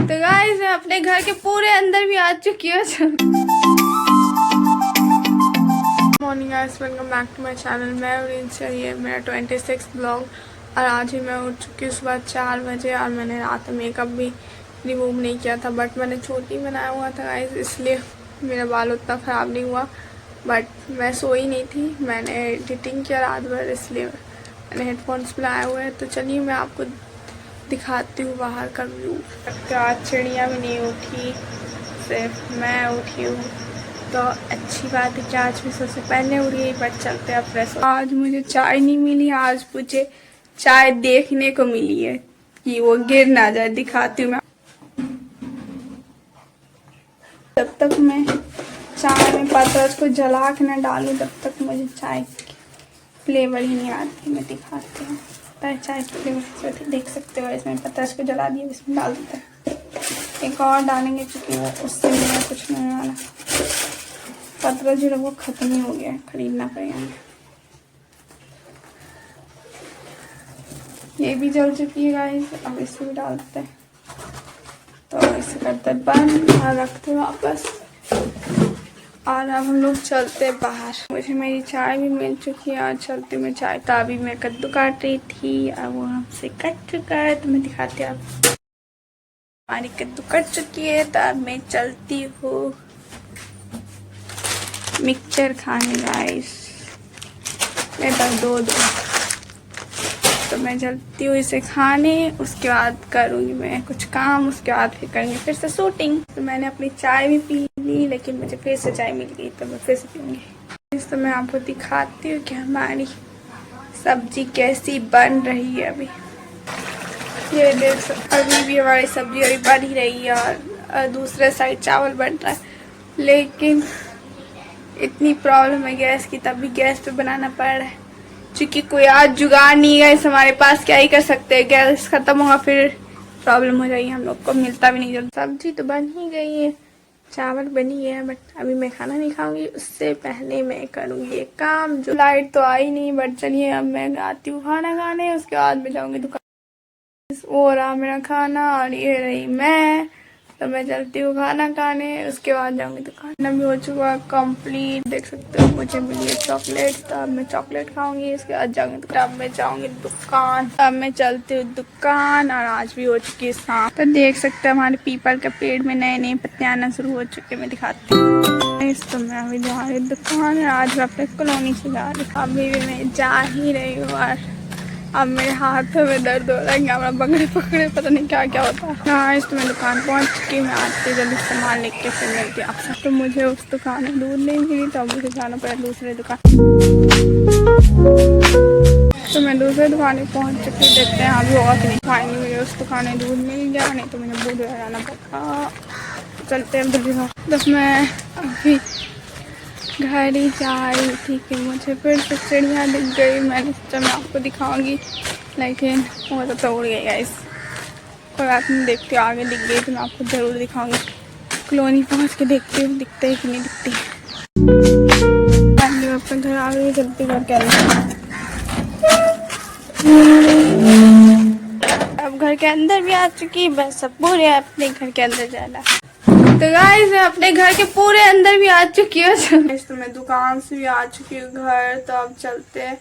तो गाइस मैं अपने घर के पूरे अंदर भी आ चुकी हूँ। Morning guys, welcome back to my channel. मैं और इनसे ये मेरा 26 ब्लॉग। और आज ही मैं उठ चुकी हूँ सुबह 4 बजे और मैंने रात में मेकअप भी रिमूव नहीं किया था, बट मैंने छोटी बनाया हुआ था गाइस, इसलिए मेरा बाल उतना ख़राब नहीं हुआ। बट मैं सोई नहीं थी, मैंने एडिटिंग किया रात भर, इसलिए मैंने हेडफोन्स भी लाए हुए हैं। तो चलिए मैं आपको दिखाती हूँ बाहर का व्यू। आज चिड़िया भी नहीं उठी, सिर्फ मैं उठी हूँ, तो अच्छी बात है कि आज भी सबसे पहले उठी है। बट चलते हैं फ्रेश। आज मुझे चाय नहीं मिली, आज मुझे चाय देखने को मिली है कि वो गिर ना जाए। दिखाती हूँ मैं। जब तक मैं चाय में पतरस को जला के ना डालूँ तब तक मुझे चाय की फ्लेवर ही नहीं आती। मैं दिखाती हूँ चाय की फ्लेवर देख सकते हो। इसमें पतरस को जला दिया, इसमें डाल देते हैं। एक और डालेंगे क्योंकि वो उससे मेरा कुछ नहीं वाला पतरस जो वो खत्म ही हो गया, खरीदना पड़ेगा। ये भी जल चुकी है गाइस, अब इसे भी डाल देते हैं। तो इसे करते बंद और रखते वापस, और अब हम लोग चलते बाहर। मुझे मेरी चाय भी मिल चुकी है और चलती मैं चाय। तो अभी मैं कद्दू काट रही थी और वो हमसे कट चुका है, तो मैं दिखाती हूँ आपको। हमारी कद्दू कट चुकी है, तो अब मैं चलती हूँ मिक्सचर खाने गाइस। मेरे पास दो तो मैं चलती हूँ इसे खाने। उसके बाद करूँगी मैं कुछ काम, उसके बाद फिर करेंगे फिर से शूटिंग। तो मैंने अपनी चाय भी पी ली, लेकिन मुझे फिर से चाय मिल गई, तो मैं फिर से पीऊँगी। तो मैं आपको दिखाती हूँ कि हमारी सब्जी कैसी बन रही है। अभी ये देख सकते, अभी भी हमारी सब्जी अभी बन ही रही है और दूसरे साइड चावल बन रहा है। लेकिन इतनी प्रॉब्लम है गैस की, तब भी गैस पे बनाना पड़ रहा है क्योंकि कोई आज जुगाड़ नहीं है हमारे पास। क्या ही कर सकते हैं, गैस खत्म होगा फिर प्रॉब्लम हो जाएगी, हम लोग को मिलता भी नहीं जल्दी। सब्जी तो बन ही गई है, चावल बनी है, बट अभी मैं खाना नहीं खाऊंगी। उससे पहले मैं करूंगी एक काम। जो लाइट तो आई नहीं, बट चलिए अब मैं आती हूँ खाना खाने, उसके बाद मैं जाऊंगी दुकान। वो रहा मेरा खाना और ये रही मैं। तो मैं चलती हूँ खाना खाने, उसके बाद जाऊंगी दुकान। खाना भी हो चुका कंप्लीट, देख सकते हो मुझे मिली है चॉकलेट, तो अब मैं चॉकलेट खाऊंगी, उसके बाद जाऊंगी। तब मैं जाऊंगी दुकान। अब मैं चलती हूँ दुकान, और आज भी हो चुकी है शाम। तो देख सकते हो हमारे पीपल के पेड़ में नए नए पत्ते आना शुरू हो चुके, मैं दिखाती हूँ। तो मैं अभी जा रही दुकान, आज मैं अपने कॉलोनी से जा रही हूँ। अभी भी मैं जा ही रही हूँ और अब मेरे हाथों में दर्द हो रहा है, कैमरा पकड़े पकड़े पता नहीं क्या क्या होता है। हाँ, तो मैं दुकान पहुंच चुकी, मैं आते जल्दी सामान लेके फिर मिलती हूँ आपसे। तो मुझे उस दुकान में दूध नहीं मिली, तो मुझे जाना पड़ा दूसरे दुकान। तो मैं दूसरे दुकान में पहुंच चुकी, देखते हैं अभी होगा कि नहीं। फाइनली मुझे उस दुकान में दूध मिल गया, नहीं तो मुझे दूध जाना पड़ा। चलते हैं जल्दी। बस मैं अभी घर ही जा रही थी कि मुझे फिर से चिड़िया दिख गई। मैंने सोचा मैं आपको दिखाऊंगी, लेकिन वो तो उड़ गई गाइस। कोई बात नहीं, देखती हूँ आगे दिख गई तो मैं आपको ज़रूर दिखाऊंगी। कॉलोनी पहुँच के देखती हूँ दिखते है कि नहीं दिखती। मैं अपने घर आ गई, जल्दी घर के अंदर। अब घर के अंदर भी आ चुकी, बस अब पूरे अपने घर के अंदर जाना। तो गाइस मैं अपने घर के पूरे अंदर भी आ चुकी हूँ। तो मैं दुकान से भी आ चुकी हूँ घर। तो अब चलते हैं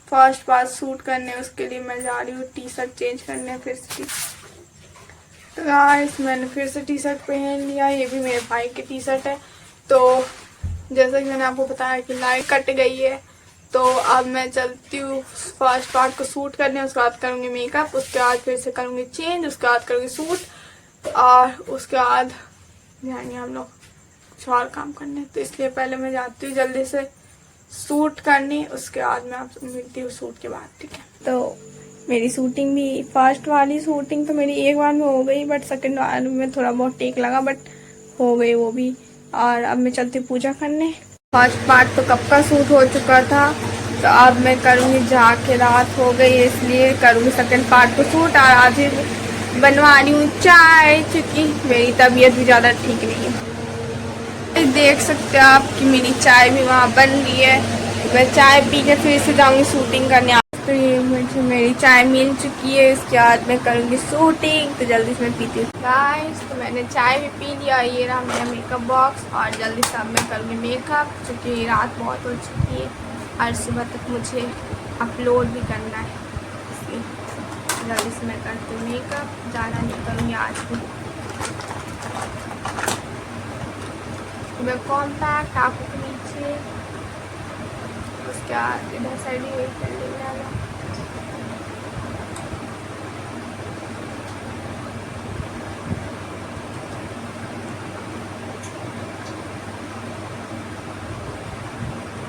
फर्स्ट पास शूट करने, उसके लिए मैं जा रही हूँ टी शर्ट चेंज करने फिर से। तो गाइस मैंने फिर से टी शर्ट पहन लिया, ये भी मेरे भाई की टी शर्ट है। तो जैसा कि मैंने आपको बताया कि लाइट कट गई है, तो अब मैं चलती हूँ फर्स्ट पार्ट को शूट करने, उसके बाद करूँगी मेकअप, उसके बाद फिर से करूँगी चेंज, उसके बाद करूँगी शूट, और उसके बाद जाएंगे हम लोग कुछ और काम करने। तो इसलिए पहले मैं जाती हूँ जल्दी से शूट करने, उसके बाद मैं आपसे मिलती हूँ शूट के बाद, ठीक है। तो मेरी शूटिंग भी, फर्स्ट वाली शूटिंग तो मेरी एक बार में हो गई, बट सेकंड वाली में थोड़ा बहुत टेक लगा, बट हो गई वो भी। और अब मैं चलती हूँ पूजा करने। फर्स्ट पार्ट तो कब का शूट हो चुका था, तो अब मैं करूँगी जाके, रात हो गई इसलिए करूँगी सेकंड पार्ट को शूट। और आज बनवा रही हूँ चाय, क्योंकि मेरी तबीयत भी ज़्यादा ठीक नहीं है। देख सकते हो आप कि मेरी चाय भी वहाँ बन रही है। मैं चाय पी के फिर से जाऊँगी शूटिंग करने। तो ये मुझे मेरी चाय मिल चुकी है, इसके बाद मैं करूँगी शूटिंग, तो जल्दी से मैं पीती हूँ गाइस। तो मैंने चाय भी पी लिया, ये रहा मेरा मेकअप बॉक्स, और जल्दी से अब मैं करूँगी मेकअप क्योंकि रात बहुत हो चुकी है और सुबह तक मुझे अपलोड भी करना है, इसलिए जल्दी से मैं करती हूँ मेकअप, ज़्यादा नहीं करूँगी आज भी। मैं कॉम्पैक्ट आँखों के नीचे, उसके बाद इधर साइड ही वेट कर लेना।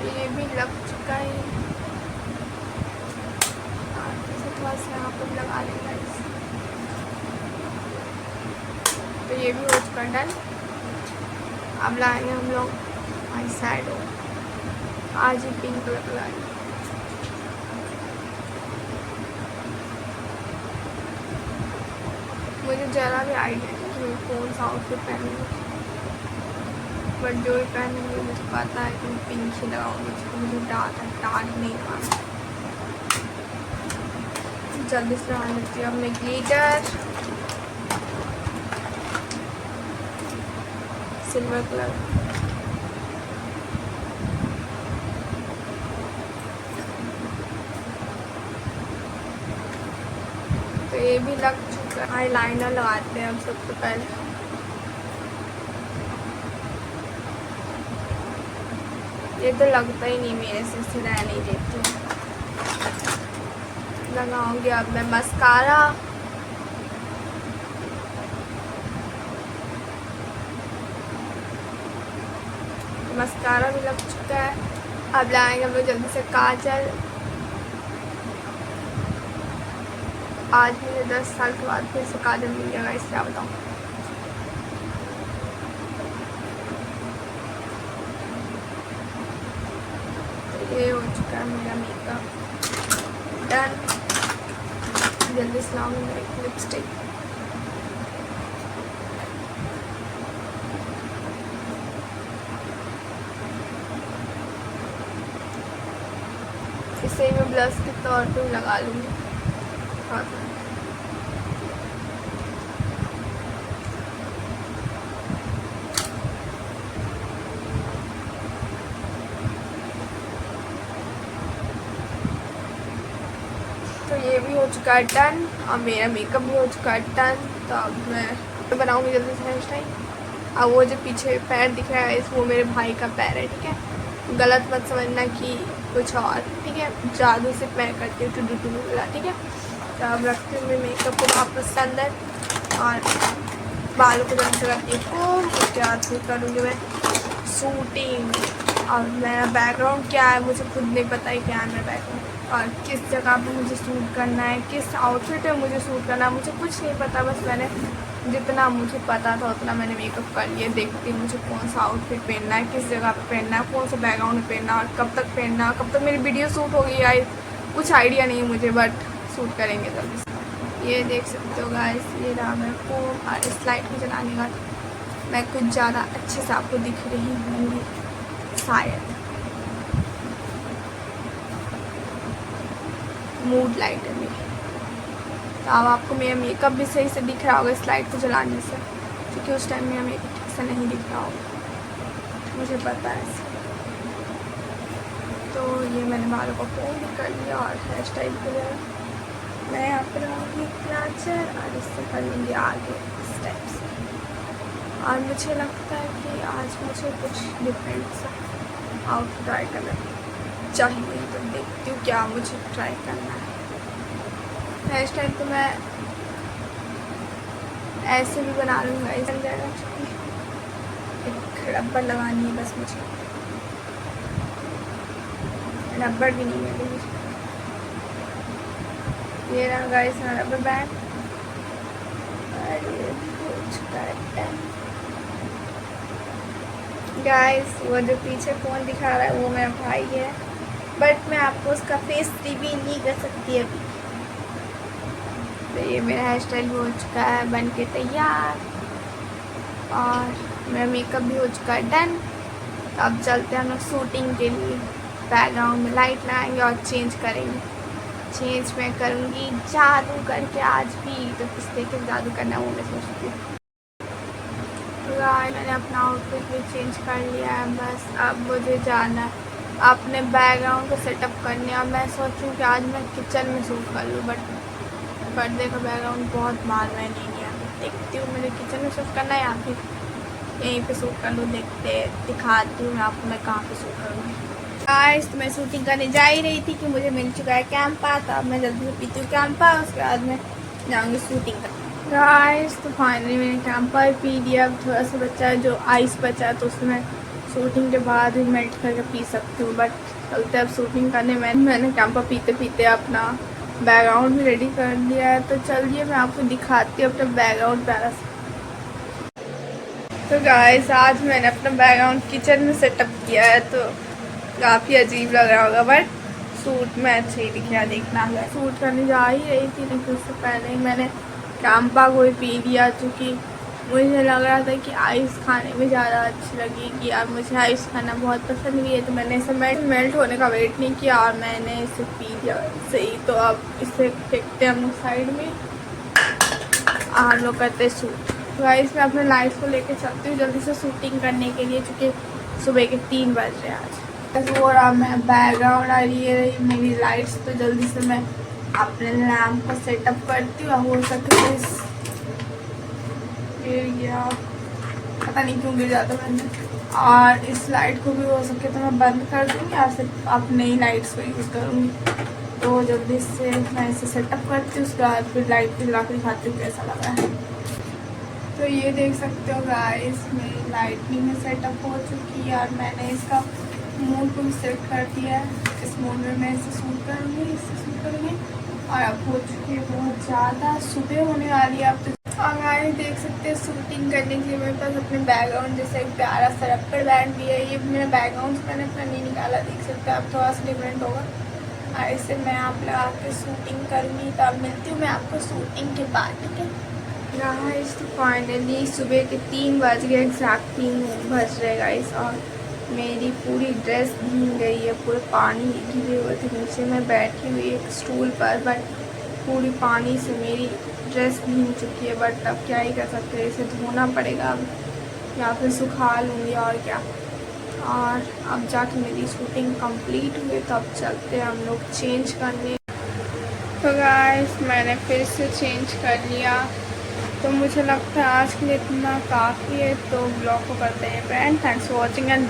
ये भी लग चुका है, थोड़ा सा यहाँ पर लगा लेगा इसे। तो ये भी हो चुका डन। अब लाएंगे हम लोग आई शैडो, आज ही पिंक कलर लगाएंगे। मुझे ज़रा भी आइडिया नहीं कि मैं कौन सा आउटफिट पहनूँगी, बट जो भी पहनूँगी मुझे पता है कि मैं पिंक ही लगाऊँगी, क्योंकि मुझे डार्क नहीं लगाना। जल्दी से लगा लेती हूँ अब मैं ग्लिटर, सिल्वर कलर। तो ये भी लग चुका है। आईलाइनर लगाते हैं अब सबसे पहले। ये तो लगता ही नहीं मेरे से रह नहीं देती। लगाऊंगी अब मैं मस्कारा, मस्कारा भी लग चुका है। अब लाएंगे हम लोग जल्दी से काजल। आज मुझे 10 साल के बाद फिर से काजल मिल जाएगा, इससे क्या बताऊँ। ये हो चुका है मेरा मेकअप डन। जल्दी से लाऊंगी मेरी लिपस्टिक। इसे मैं ब्लश के तौर पे लगा लूँगी। हाँ, तो ये भी हो चुका है डन और मेरा मेकअप भी हो चुका है डन। तो अब मैं बनाऊँगी जल्दी से हेयर स्टाइल। अब वो जो पीछे पैर दिख रहा है वो मेरे भाई का पैर है, ठीक है। गलत मत समझना कि कुछ और, ठीक है। जादू से मैं करती हूँ टुडू टुडू वाला, ठीक है। तो अब रखती हूँ मैं मेकअप को वापस अंदर और बालों को जल्दी से करती हूँ। उसके बाद फिर करूँगी मैं शूटिंग। और मेरा बैकग्राउंड क्या है मुझे खुद नहीं पता है क्या है मेरा बैकग्राउंड, और किस जगह पे मुझे शूट करना है, किस आउटफिट में मुझे शूट करना है, मुझे कुछ नहीं पता। बस मैंने जितना मुझे पता था उतना मैंने मेकअप कर लिया। देखती हूँ मुझे कौन सा आउटफिट पहनना है, किस जगह पे पहनना है, कौन सा बैकग्राउंड में पहनना है और कब तक पहनना है, कब तक मेरी वीडियो शूट होगी यार कुछ आइडिया नहीं है मुझे, बट शूट करेंगे जल्दी से। ये देख सकते हो गाइस, ये रहा मैं फोन और इस लाइट को जलाने का मैं कुछ ज़्यादा अच्छे से आपको दिख रही हूँगी शायद। मूड लाइट है मेरी, तो अब आपको मेरा मेकअप भी सही से दिख रहा होगा इस लाइट को जलाने से, क्योंकि उस टाइम मेरा मेकअप ठीक से नहीं दिख रहा होगा, मुझे पता है। तो ये मैंने बालों को फोन भी कर लिया और हेयर स्टाइल के लिए मैं यहाँ पर रहूँगी क्लाचर और इससे कर लूँगी आगे इस टाइप से। और मुझे लगता है कि आज मुझे कुछ डिफरेंट सा आउटफिट ट्राई करना चाहिए, तो देखती हूँ क्या मुझे ट्राई करना है। हेयर स्टाइल तो मैं ऐसे भी बना लूँगा, ऐसा बन जाएगा। एक रबर लगानी है बस मुझे, रबर भी नहीं मिली मुझे। ये रहा गाइस मेरा रबर बैंड और ये हो चुका है गाइस। वो जो पीछे फ़ोन दिखा रहा है वो मेरा भाई है, बट मैं आपको उसका फेस रिवील नहीं कर सकती अभी। तो ये मेरा हेयर स्टाइल हो चुका है बन के तैयार और मेरा मेकअप भी हो चुका है डन। तो अब चलते हैं हम लोग शूटिंग के लिए। बैकग्राउंड में लाइट लगाएंगे और चेंज करेंगे। चेंज मैं करूँगी जादू करके आज भी। तो किस तरीके से जादू करना है वो मैं सोचती हूँ। तो मैंने अपना आउटफिट भी चेंज कर लिया है। बस अब मुझे जाना है अपने बैकग्राउंड को सेटअप करने। और मैं सोचूं कि आज मैं किचन में शूट कर लूँ, बट पर्दे का बैकग्राउंड बहुत मार में नहीं है। देखती हूँ मुझे किचन में शूट करना है या फिर यहीं पे शूट कर लूँ। दिखाती हूँ मैं आपको मैं कहाँ पे शूट करूँगी। गाइस तो मैं शूटिंग करने जा ही रही थी कि मुझे मिल चुका है कैंपा। तो अब मैं जल्दी से पीती हूँ कैंपा, उसके बाद मैं जाऊँगी शूटिंग कर। गाइस तो फाइनली मैंने कैंपा ही पी लिया। अब थोड़ा सा बचा है जो आइस बचा है, तो उसमें शूटिंग के बाद ही मेल्ट करके पी सकती हूँ। बट चलते अब शूटिंग करने में। मैंने कैंपा पीते पीते अपना बैकग्राउंड भी रेडी कर लिया है। तो चलिए मैं आपको दिखाती हूँ अपना बैकग्राउंड प्यारा सा। तो गाइस आज मैंने अपना बैकग्राउंड किचन में सेटअप किया है, तो काफ़ी अजीब लग रहा होगा, बट सूट में अच्छे ही दिखा। देखना है सूट करने जा ही रही थी, लेकिन उससे पहले ही मैंने कैंपा को ही पी लिया, क्योंकि मुझे लग रहा था कि आइस खाने में ज़्यादा अच्छी लगेगी। और मुझे आइस खाना बहुत पसंद भी है, तो मैंने इसे मेल्ट होने का वेट नहीं किया और मैंने इसे पी लिया सही। तो अब इसे फेंकते हैं हम लोग साइड में, हम लोग करते हैं शूट। गाइस मैं अपने लाइट्स को लेके चलती हूँ जल्दी से शूटिंग करने के लिए, क्योंकि सुबह के 3 बज रहे हैं आज। वो रहा मैं बैकग्राउंड आ रही है मेरी लाइट्स। तो जल्दी से मैं अपने लैम्प को सेटअप करती हूँ। हो सके तो गिर गया, पता नहीं क्यों गिर जाता मैंने। और इस लाइट को भी हो सके तो मैं बंद कर दूँगी या सिर्फ अपने ही लाइट्स को यूज़ करूँगी। तो जल्दी से मैं इसे सेटअप करती हूँ, उसके बाद फिर लाइट भी ला के दिखाती हूँ कैसा लग रहा है। तो ये देख सकते हो गाइस मेरी लाइटनिंग में सेटअप हो चुकी है और मैंने इसका मोड को भी सेट कर दिया है। इस मोड में मैं इसे शूट करूँगी, इससे शूट करूँगी। और अब हो चुकी है बहुत ज़्यादा, सुबह होने वाली है अब तो। और गाइस देख सकते हैं शूटिंग करने के लिए मेरे पास अपने बैकग्राउंड जैसे एक प्यारा सा रबड़ बैंड भी है। ये मेरा बैकग्राउंड मैंने अपना नहीं निकाला, देख सकते हैं। अब थोड़ा सा डिफरेंट होगा और इसे मैं आप लगा के शूटिंग करूँगी। तो अब मिलती हूँ मैं आपको शूटिंग के बाद, ठीक है। गाइस तो फाइनली सुबह के 3 बज गए, एग्जैक्ट 3 बज रहे गाइस। और मेरी पूरी ड्रेस भीग गई है, पूरे पानी गिरे हुए थे नीचे। मैं बैठी हुई एक स्टूल पर, बट पूरी पानी से मेरी ड्रेस भीग चुकी है। बट अब क्या ही कर सकते हैं, इसे धोना पड़ेगा अब या फिर सुखा लूँगी और क्या। और अब जाके मेरी शूटिंग कंप्लीट हुई, तो अब चलते हैं हम लोग चेंज करने। तो गाइस मैंने फिर से चेंज कर लिया। तो मुझे लगता है आज के लिए इतना काफ़ी है। तो ब्लॉग को करते हैं friend. Thanks for watching and